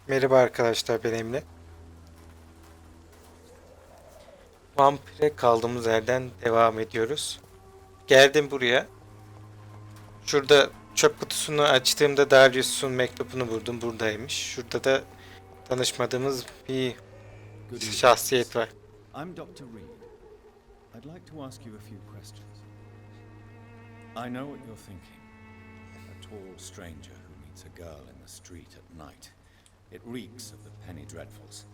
Merhaba arkadaşlar, ben Emre. Vampire kaldığımız yerden devam ediyoruz. Geldim buraya. Şurada çöp kutusunu açtığımda Darius'un mektubunu buldum. Buradaymış. Şurada da tanışmadığımız bir Good evening. şahsiyet var. I'm Dr. Reed. I'd like to ask you a few questions. I know what you're thinking. A tall stranger who meets a girl in the street at night. It reeks of the penny dreadfuls.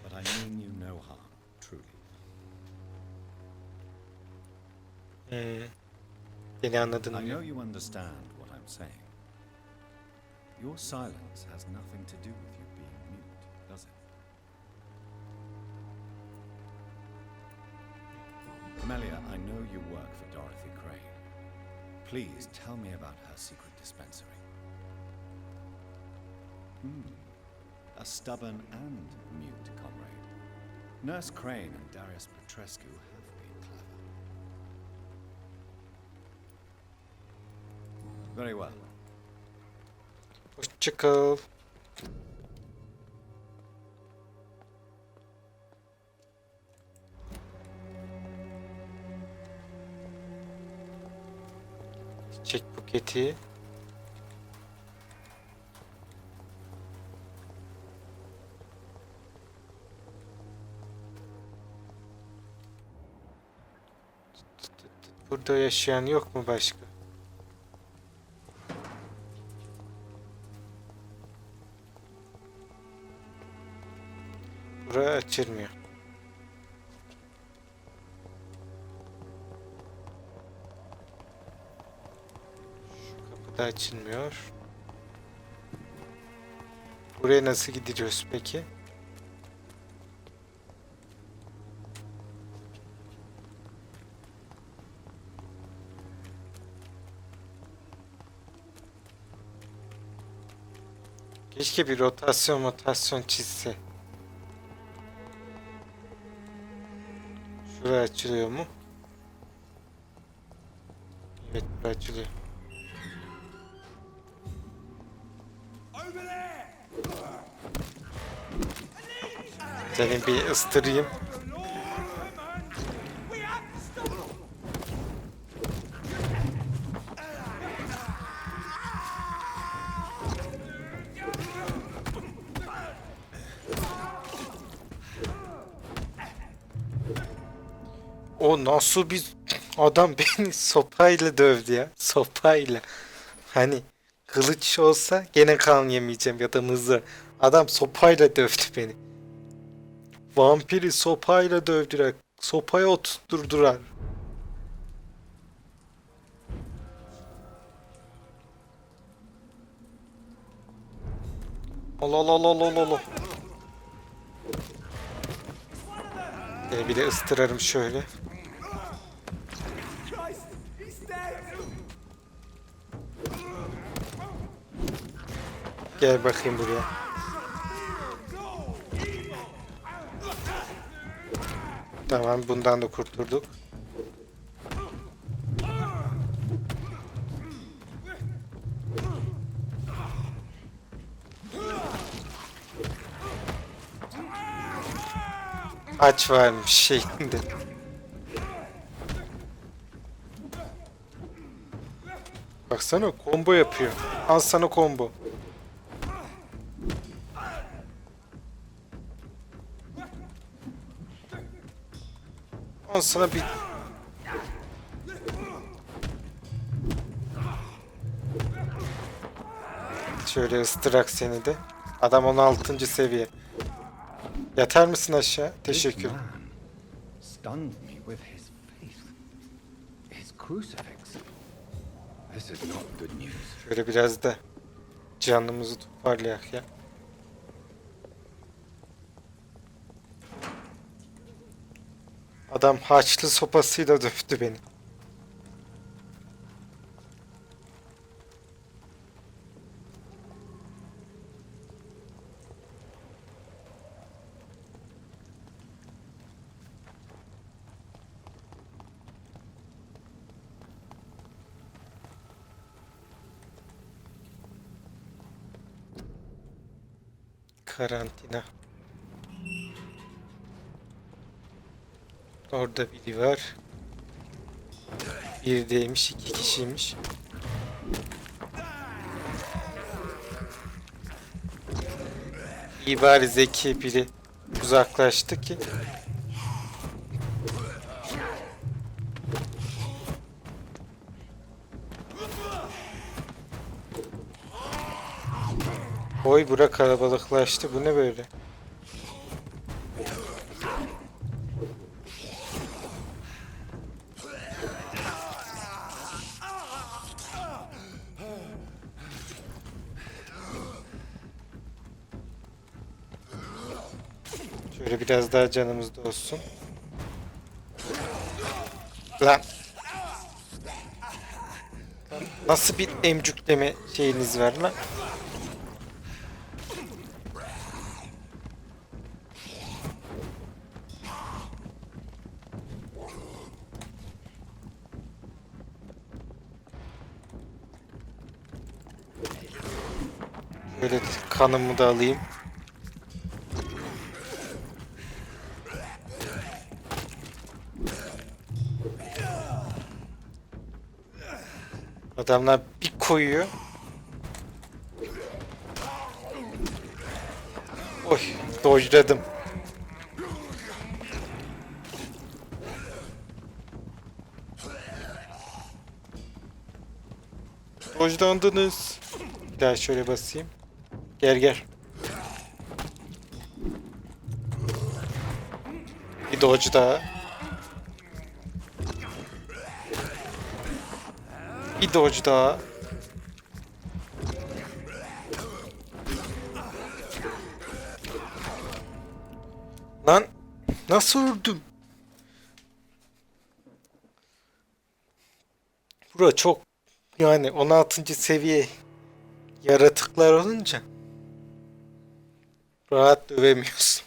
But I mean you no harm, truly. Beni anladın I mı? know you understand what I'm saying. Your silence has nothing to do with you being mute, does it? Amelia, I know you work for Dorothy Crane. Please tell me about her secret dispensary. A stubborn and mute comrade. Nurse Crane and Darius Petrescu have been clever. Very well. Hoşça kal. Çiçek buketi. Burada yaşayan yok mu başka? Bura açılmıyor. Şu kapı da açılmıyor. Buraya nasıl gidiyoruz peki? Keşke bir rotasyon çizse. Şuraya açılıyor mu? Evet, buraya açılıyor. Seni bir ıstırayım. O nasıl bir adam, beni sopayla dövdü ya. Sopayla. Hani kılıç olsa gene kan yemeyeceğim ya da mızı. Adam sopayla dövdü beni. Vampiri sopayla dövdüler. Sopaya oturtturdular. Allah Allah Allah Allah Allah. Bir de ıstırarım şöyle. Gel bakayım buraya. Tamam, bundan da kurtulduk. Aç varmış şeklinde. Baksana, combo yapıyor. Al sana combo. Al sana bir... Şöyle ıstırak seni de. Adam 16. seviye. Yatar mısın aşağı? Teşekkür. This man stunned me with his faith. His crucifix. This is not good news. Şöyle biraz da canımızı toparlayak ya. Adam haçlı sopasıyla dövdü beni. Karantina. Orada biri var. Bir değilmiş, 2 kişiymiş. İyi bari zeki biri uzaklaştı ki. Oy bura kalabalıklaştı. Bu ne böyle? Şöyle biraz daha canımız da olsun. Lan. Nasıl bir emcükleme şeyiniz var lan? Böyle kanımı da alayım. Adamlar bir koyuyor. Oy, dojladım. Dojlandınız. Bir daha şöyle basayım. Gel gel. Bir dodge daha. Bir dodge daha. Lan nasıl öldüm? Bura çok yani 16. seviye yaratıklar olunca rahat dövemiyorsun.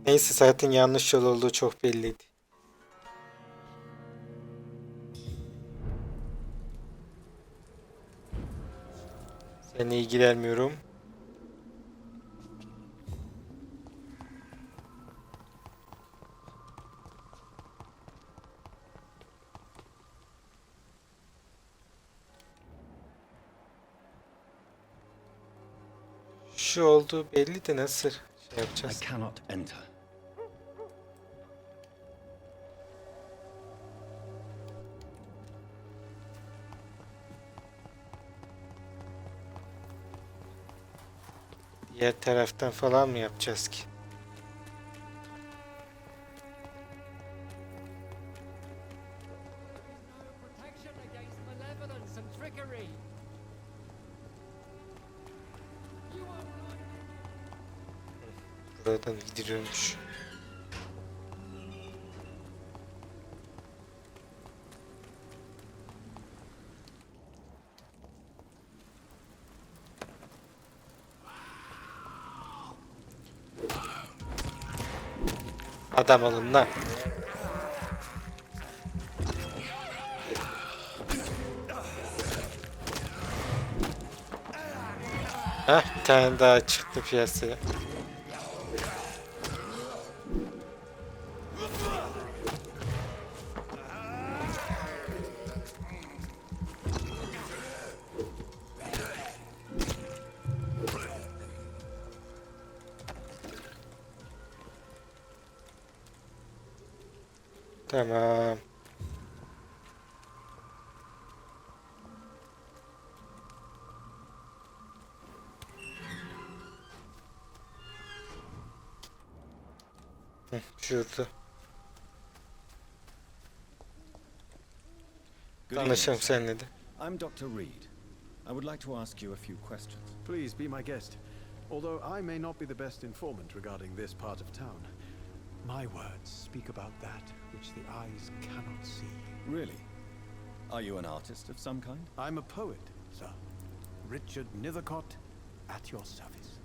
Neyse zaten yanlış yol olduğu çok belliydi. Seninle ilgilenmiyorum. Şu olduğu belli de nasıl şey I yapacağız? cannot enter. Diğer taraftan falan mı yapacağız ki? Protection against malevolence and trickery. You are right. Buradan gidiliyormuş. Adam alın lan. Heh, bir tane daha çıktı piyasaya. Tamam. Şurada. Good Tanışalım evening. seninle de. I'm Dr. Reed. I would like to ask you a few questions. Please be my guest. Although I may not be the best informant regarding this part of town, my words speak about that which the eyes cannot see. Really? Are you an artist of some kind? I'm a poet, sir. Richard Nethercott, at your service.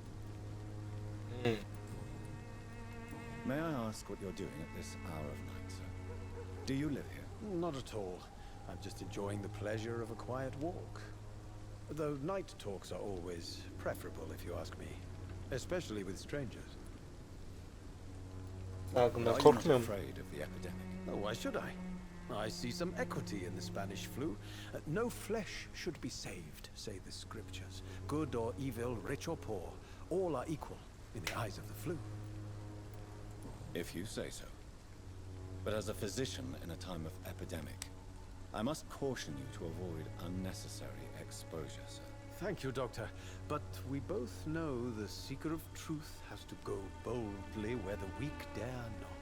May I ask what you're doing at this hour of night, sir? Do you live here? Not at all. I'm just enjoying the pleasure of a quiet walk. Though night talks are always preferable, if you ask me. Especially with strangers. Salgından Are you not korkmuyor mu? afraid of the epidemic? Oh, why should I? I see some equity in the Spanish flu. No flesh should be saved, say the scriptures. Good or evil, rich or poor, all are equal in the eyes of the flu. If you say so. But as a physician in a time of epidemic, I must caution you to avoid unnecessary exposure, sir. Thank you, Doctor. But we both know the seeker of truth has to go boldly where the weak dare not.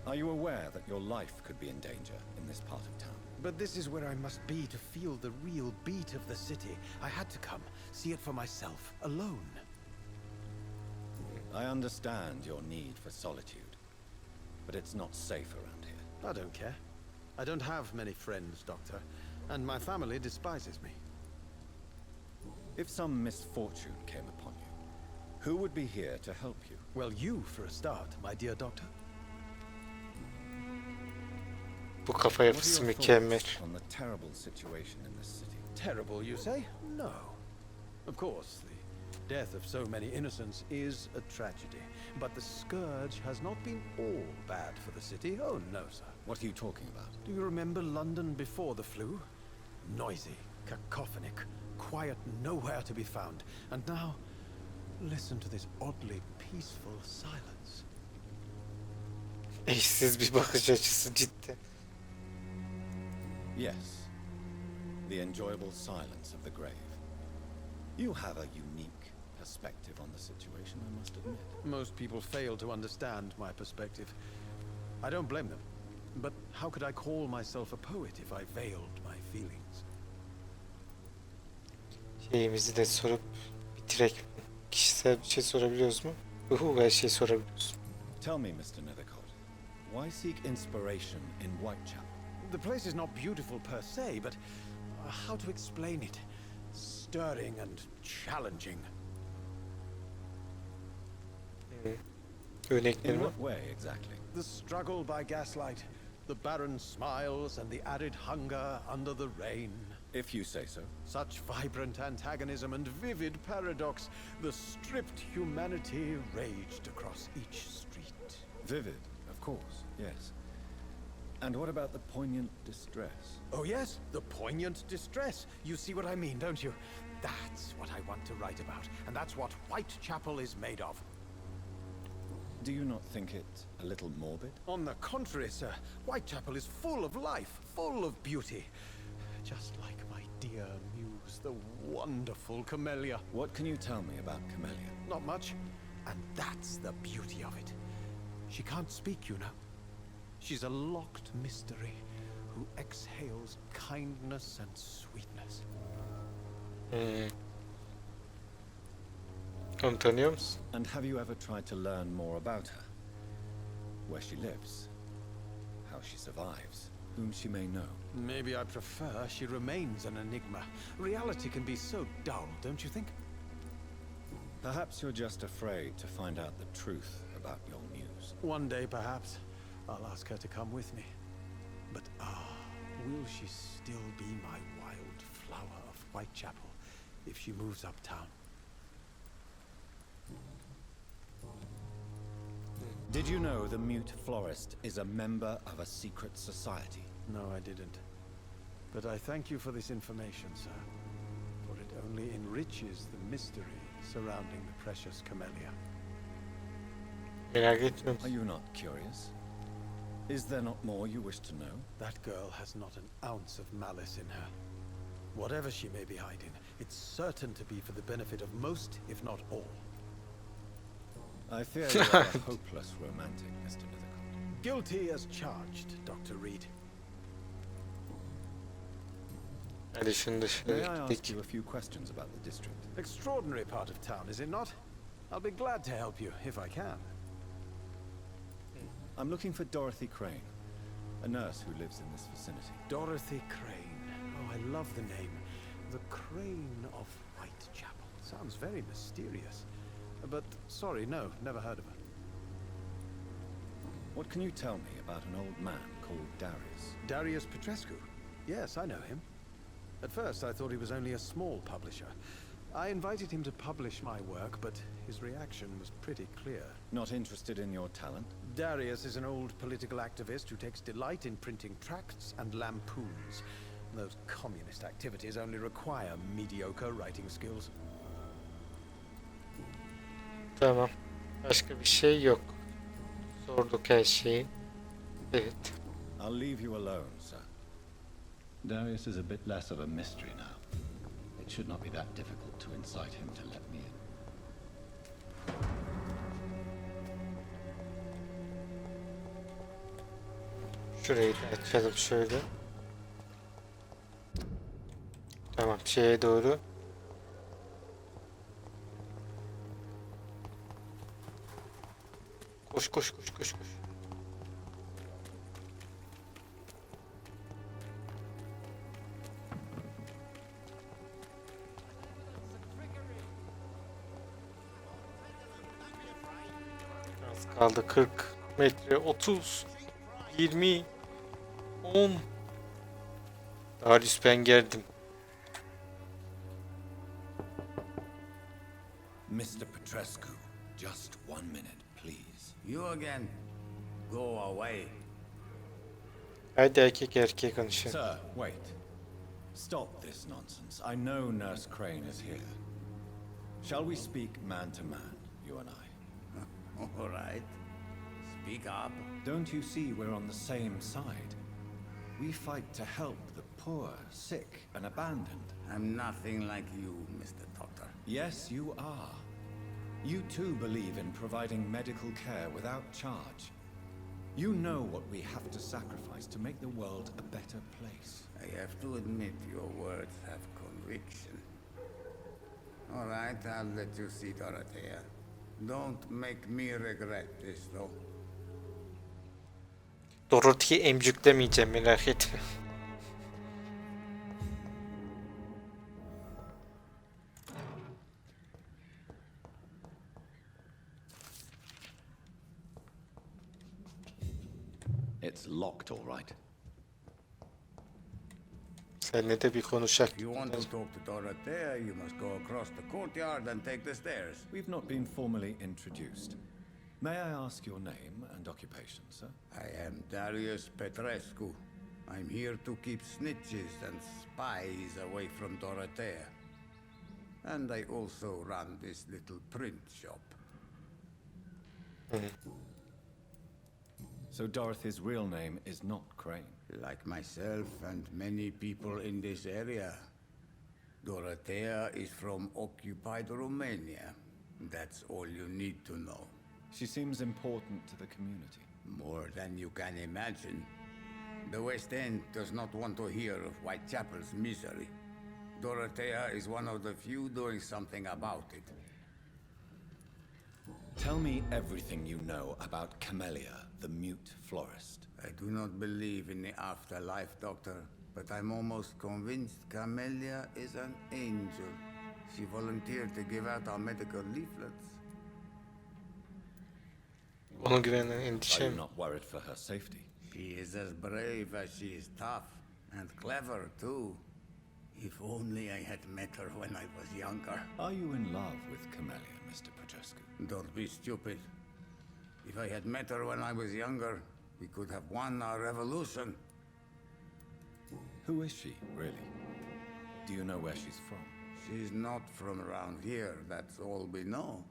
Are you aware that your life could be in danger in this part of town? But this is where I must be to feel the real beat of the city. I had to come, see it for myself, alone. I understand your need for solitude, but it's not safe around here. I don't care. I don't have many friends, Doctor, and my family despises me. If some misfortune came upon you, who would be here to help you? Well, you for a start, my dear Doctor. Bu kafa What are yapısı your mükemmel. thoughts on the terrible situation in this city? Terrible, you say? No. Of course, the death of so many innocents is a tragedy. But the scourge has not been all bad for the city. Oh, no, sir. What are you talking about? Do you remember London before the flu? Noisy, cacophonic, quiet nowhere to be found. And now, listen to this oddly peaceful silence. Eşsiz bir bakış açısı cidden. Yes. The enjoyable silence of the grave. You have a unique perspective on the situation, I must admit. Most people fail to understand my perspective. I don't blame them. But how could I call myself a poet if I veiled my feelings? Şeyimizi de sorup bitirek. Kişisel bir şey sorabiliyoruz mu? Her şeyi sorabiliyoruz. Tell me, Mr. Nethercott, why seek inspiration in Whitechapel? The place is not beautiful per se, but how to explain it? Stirring and challenging. Örnekleri In var. what way exactly? The struggle by gaslight, the barren smiles and the added hunger under the rain. If you say so. Such vibrant antagonism and vivid paradox, the stripped humanity raged across each street. Vivid, of course, yes. And what about the poignant distress? Oh yes, the poignant distress. You see what I mean, don't you? That's what I want to write about, and that's what Whitechapel is made of. Do you not think it a little morbid? On the contrary, sir, Whitechapel is full of life, full of beauty. Just like my dear muse, the wonderful Camellia. What can you tell me about Camellia? Not much, and that's the beauty of it. She can't speak, you know. She's a locked mystery who exhales kindness and sweetness. Onu tanıyor musun? And have you ever tried to learn more about her? Where she lives, how she survives, whom she may know? Maybe I prefer she remains an enigma. Reality can be so dull, don't you think? Perhaps you're just afraid to find out the truth about your muse. One day, perhaps, I'll ask her to come with me. But will she still be my wild flower of Whitechapel if she moves uptown? Did you know the mute florist is a member of a secret society? No, I didn't. But I thank you for this information, sir. For it only enriches the mystery surrounding the precious Camellia. Merak etmiyor Are musun? you not curious? Is there not more you wish to know? That girl has not an ounce of malice in her. Whatever she may be hiding, it's certain to be for the benefit of most, if not all. I fear you are a hopeless romantic, Mr. Nethercott. Guilty as charged, Dr. Reed. Hadi şunu da May şöyle I ask gittik. you a few questions about the district? Extraordinary part of town, is it not? I'll be glad to help you, if I can. I'm looking for Dorothy Crane, a nurse who lives in this vicinity. Dorothy Crane. Oh, I love the name. The Crane of Whitechapel. Sounds very mysterious. But, sorry, no, never heard of her. What can you tell me about an old man called Darius? Darius Petrescu. Yes, I know him. At first, I thought he was only a small publisher. I invited him to publish my work, but his reaction was pretty clear. Not interested in your talent? Darius is an old political activist who takes delight in printing tracts and lampoons. Those communist activities only require mediocre writing skills. Tamam. Başka bir şey yok. Sorduk her şeyi. Evet. I'll leave you alone, sir. Darius is a bit less of a mystery now. It should not be that difficult to incite him to let me in. Şurayı da açalım şöyle. Tamam, şeye doğru. Koş koş koş koş koş. Az kaldı, 40 metre, 30, 20, 10. Darius, ben geldim. Mr. Petrescu, just 1 minute, please. You again? Go away. Hadi erkek erkeğe konuşalım. Sir, wait. Stop this nonsense. I know Nurse Crane is here. Shall we speak man to man, you and I? All right. Speak up. Don't you see we're on the same side? We fight to help the poor, sick, and abandoned. I'm nothing like you, Mr. Doctor. Yes, you are. You too believe in providing medical care without charge. You know what we have to sacrifice to make the world a better place. I have to admit your words have conviction. All right, I'll let you see Dorothea. Don't make me regret this, though. Dorothy'yi emcüklemeyeceğim, merak etme. It's locked, all right. Seninle de bir konuşak. If you want to talk to Dorothea, you must go across the courtyard and take the stairs. We've not been formally introduced. May I ask your name and occupation, sir? I am Darius Petrescu. I'm here to keep snitches and spies away from Dorothea. And I also run this little print shop. So Dorothy's real name is not Crane. Like myself and many people in this area, Dorothea is from occupied Romania. That's all you need to know. She seems important to the community. More than you can imagine. The West End does not want to hear of Whitechapel's misery. Dorothea is one of the few doing something about it. Tell me everything you know about Camellia, the mute florist. I do not believe in the afterlife, Doctor, but I'm almost convinced Camellia is an angel. She volunteered to give out our medical leaflets. Ona güvenen Are endişem. you not worried for her safety? She is as brave as she is tough, and clever too. If only I had met her when I was younger. Are you in love with Camellia, Mr. Petrescu? Don't be stupid. If I had met her when I was younger, we could have won our revolution. Who is she, really? Do you know where she's from? She's not from around here, that's all we know.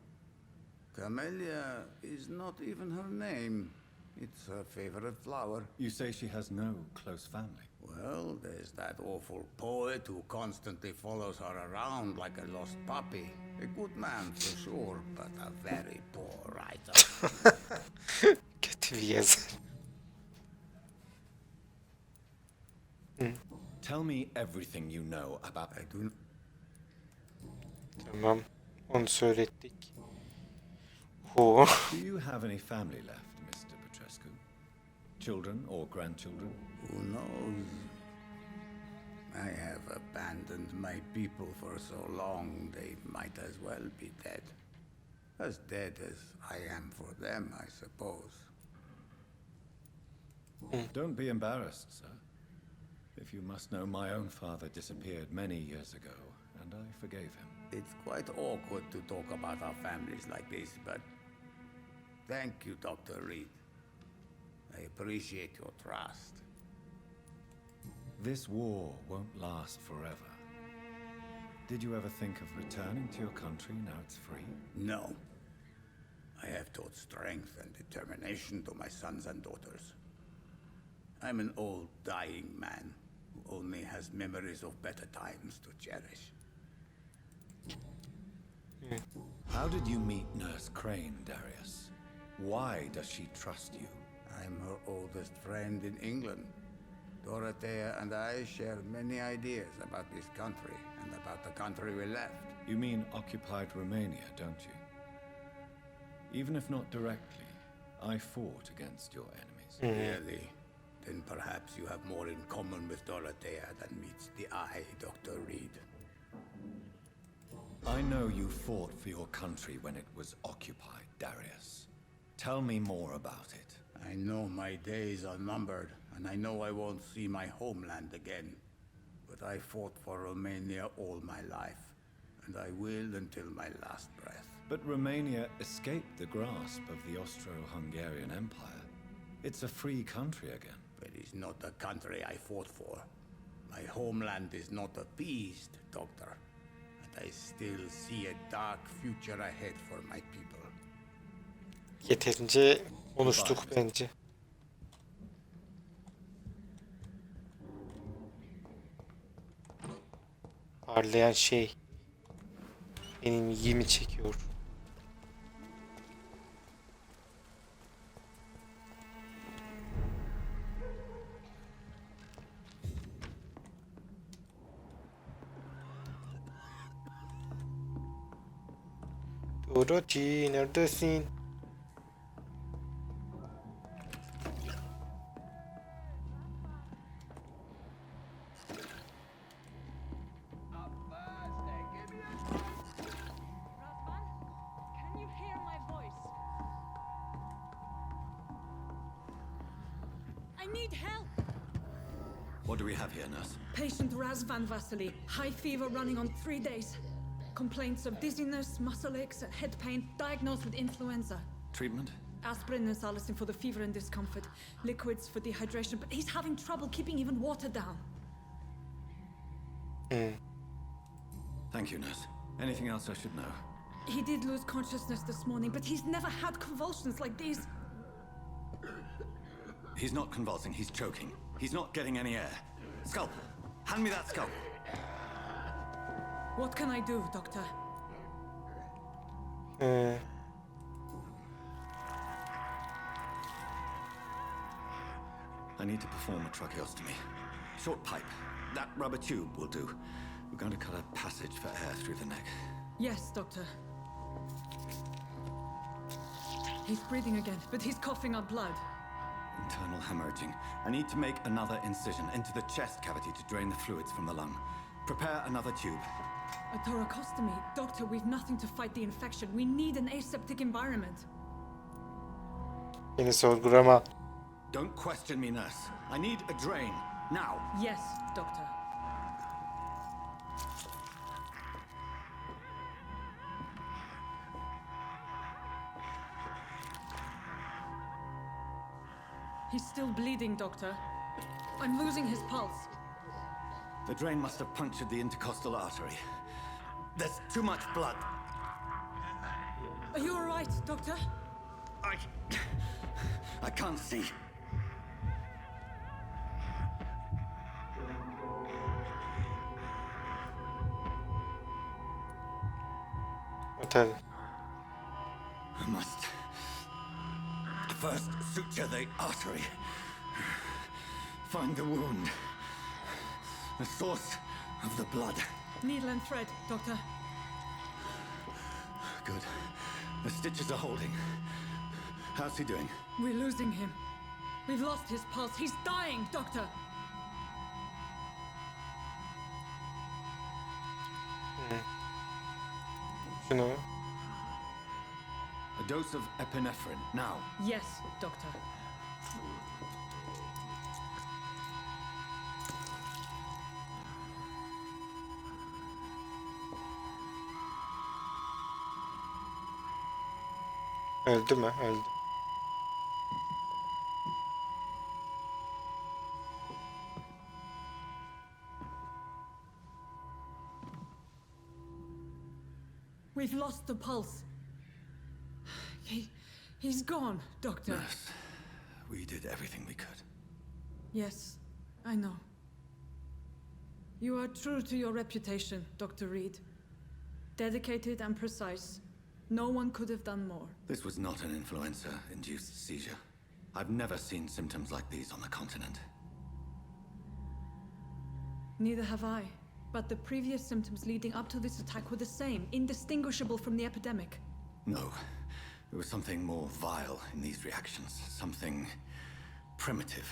Camellia is not even her name. It's her favorite flower. You say she has no close family. Well, there's that awful poet who constantly follows her around like a lost puppy. A good man for sure, but a very poor writer. Kötü bir yazar. Tell me everything you know about... I do Tamam. Onu söylettik. Ho. Do you have any family left, Mr. Petrescu? Children or grandchildren? Who knows? I have abandoned my people for so long, they might as well be dead. As dead as I am for them, I suppose. Don't be embarrassed, sir. If you must know, my own father disappeared many years ago, and I forgave him. It's quite awkward to talk about our families like this, but thank you, Dr. Reed. I appreciate your trust. This war won't last forever. Did you ever think of returning to your country now it's free? No. I have taught strength and determination to my sons and daughters. I'm an old, dying man who only has memories of better times to cherish. How did you meet Nurse Crane, Darius? Why does she trust you? I'm her oldest friend in England. Dorothea and I share many ideas about this country and about the country we left. You mean occupied Romania, don't you? Even if not directly, I fought against your enemies. Really? Then perhaps you have more in common with Dorothea than meets the eye, Dr. Reed. I know you fought for your country when it was occupied, Darius. Tell me more about it. I know my days are numbered, and I know I won't see my homeland again. But I fought for Romania all my life, and I will until my last breath. But Romania escaped the grasp of the Austro-Hungarian Empire. It's a free country again. But it's not the country I fought for. My homeland is not appeased, Doctor. And I still see a dark future ahead for my people. Yeterince konuştuk bence. Parlayan şey benim ilgimi çekiyor. Dorothy neredesin? Can you hear my voice? I need help. What do we have here, nurse? Patient Razvan Vasily, high fever running on 3 days. Complaints of dizziness, muscle aches, and head pain, diagnosed with influenza. Treatment? Aspirin and salicin for the fever and discomfort, liquids for dehydration, but he's having trouble keeping even water down. Thank you, nurse. Anything else I should know? He did lose consciousness this morning, but he's never had convulsions like these. He's not convulsing, he's choking. He's not getting any air. Scalpel! Hand me that scalpel! What can I do, Doctor? I need to perform a tracheostomy. Short pipe. That rubber tube will do. We're going to cut a passage for air through the neck. Yes, Doctor. He's breathing again, but he's coughing up blood. Internal hemorrhaging. I need to make another incision into the chest cavity to drain the fluids from the lung. Prepare another tube. A thoracostomy? Doctor, we've nothing to fight the infection. We need an aseptic environment. Beni sorgulama. Don't question me, nurse. I need a drain. Now. Yes, Doctor. He's still bleeding, Doctor. I'm losing his pulse. The drain must have punctured the intercostal artery. There's too much blood. Are you all right, Doctor? I can't see. Tabii. I must first suture the artery. Find the wound. The source of the blood. Needle and thread, Doctor. Good. The stitches are holding. How's he doing? We're losing him. We've lost his pulse. He's dying, Doctor. Şunu. A dose of epinephrine, now. Yes, Doctor. Öldü mü? Öldü. We've lost the pulse. He's gone, Doctor. Nurse, we did everything we could. Yes, I know. You are true to your reputation, Dr. Reed. Dedicated and precise. No one could have done more. This was not an influenza-induced seizure. I've never seen symptoms like these on the continent. Neither have I. But the previous symptoms leading up to this attack were the same, indistinguishable from the epidemic. No, there was something more vile in these reactions. Something primitive.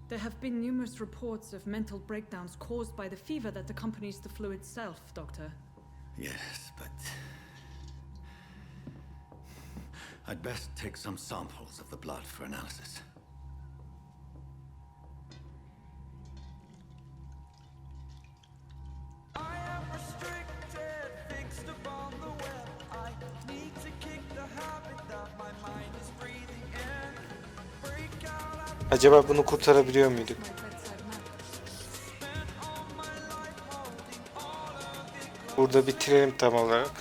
There have been numerous reports of mental breakdowns caused by the fever that accompanies the flu itself, Doctor. Yes, but I'd best take some samples of the blood for analysis. Acaba bunu kurtarabiliyor muyduk? My bedside manner. Burada bitirelim tam olarak.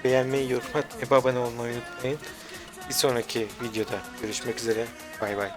Beğenmeyi, yorum atmayı ve abone olmayı unutmayın. Bir sonraki videoda görüşmek üzere. Bay bay.